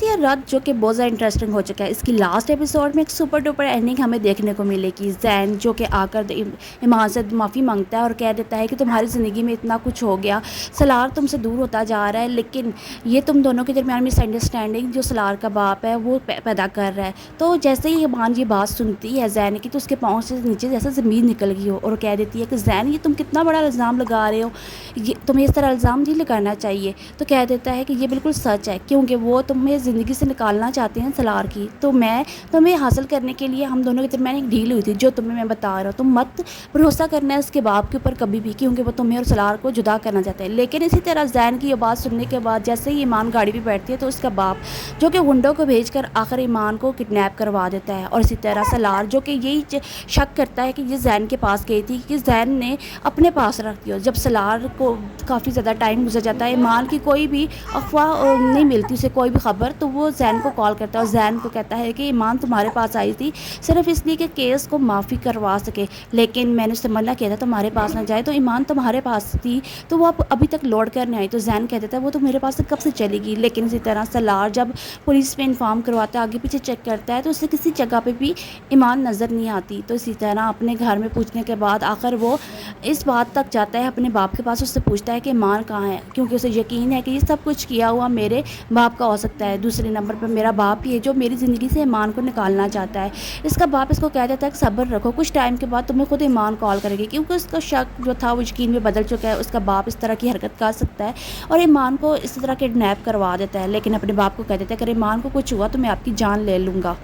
یہ رد جو کہ بہت زیادہ انٹرسٹنگ ہو چکا ہے. اس کی لاسٹ ایپیسوڈ میں ایک سپر ڈوپر اینڈنگ ہمیں دیکھنے کو ملے گی. زین جو کہ آ کر ایمان سے معافی مانگتا ہے اور کہہ دیتا ہے کہ تمہاری زندگی میں اتنا کچھ ہو گیا, سلار تم سے دور ہوتا جا رہا ہے, لیکن یہ تم دونوں کے درمیان مس انڈرسٹینڈنگ جو سلار کا باپ ہے وہ پیدا کر رہا ہے. تو جیسے ہی ایمان یہ بات سنتی ہے زین کی, تو اس کے پاؤں سے نیچے جیسے زمین نکل گئی ہو, اور کہہ دیتی ہے کہ زین یہ تم کتنا بڑا الزام لگا رہے ہو, یہ تمہیں اس طرح الزام نہیں لگانا چاہیے. تو کہہ دیتا ہے کہ یہ بالکل سچ ہے, کیونکہ وہ تمہیں زندگی سے نکالنا چاہتے ہیں سلار کی. تو میں تمہیں حاصل کرنے کے لیے ہم دونوں کے درمیان ایک ڈیل ہوئی تھی جو تمہیں میں بتا رہا ہوں. تم مت بھروسہ کرنا ہے اس کے باپ کے اوپر کبھی بھی, کیونکہ وہ تمہیں اور سلار کو جدا کرنا چاہتے ہیں. لیکن اسی طرح زین کی یہ بات سننے کے بعد جیسے ہی ایمان گاڑی پہ بیٹھتی ہے, تو اس کا باپ جو کہ ونڈو کو بھیج کر آخر ایمان کو کڈنیپ کروا دیتا ہے. اور اسی طرح سلار جو کہ یہی شک کرتا ہے کہ یہ زین کے پاس گئی تھی, کہ زین نے اپنے پاس رکھ دیا. جب سلار کو کافی زیادہ ٹائم گزر جاتا ہے, ایمان کی کوئی بھی افواہ نہیں ملتی اسے, کوئی بھی خبر, تو وہ زین کو کال کرتا ہے اور زین کو کہتا ہے کہ ایمان تمہارے پاس آئی تھی صرف اس لیے کہ کیس کو معافی کروا سکے, لیکن میں نے اسے منع کیا تھا تمہارے پاس نہ جائے. تو ایمان تمہارے پاس تھی تو وہ ابھی تک لوٹ کر نہیں آئی. تو زین کہہ دیتا ہے وہ تو میرے پاس سے کب سے چلے گی. لیکن اسی طرح سلار جب پولیس پہ انفارم کرواتا ہے, آگے پیچھے چیک کرتا ہے, تو اسے کسی جگہ پہ بھی ایمان نظر نہیں آتی. تو اسی طرح اپنے گھر میں پوچھنے کے بعد آخر وہ اس بات تک جاتا ہے اپنے باپ کے پاس, اس سے پوچھتا ہے کہ ایمان کہاں ہے, کیونکہ اسے یقین ہے کہ یہ سب کچھ کیا ہوا میرے باپ کا ہو سکتا ہے. دوسرے نمبر پر میرا باپ ہی ہے جو میری زندگی سے ایمان کو نکالنا چاہتا ہے. اس کا باپ اس کو کہہ دیتا ہے کہ صبر رکھو, کچھ ٹائم کے بعد تمہیں خود ایمان کال کرے گی, کیونکہ اس کا شک جو تھا وہ یقین میں بدل چکا ہے. اس کا باپ اس طرح کی حرکت کر سکتا ہے اور ایمان کو اس طرح کڈنیپ کروا دیتا ہے, لیکن اپنے باپ کو کہہ دیتا ہے کہ اگر ایمان کو کچھ ہوا تو میں آپ کی جان لے لوں گا.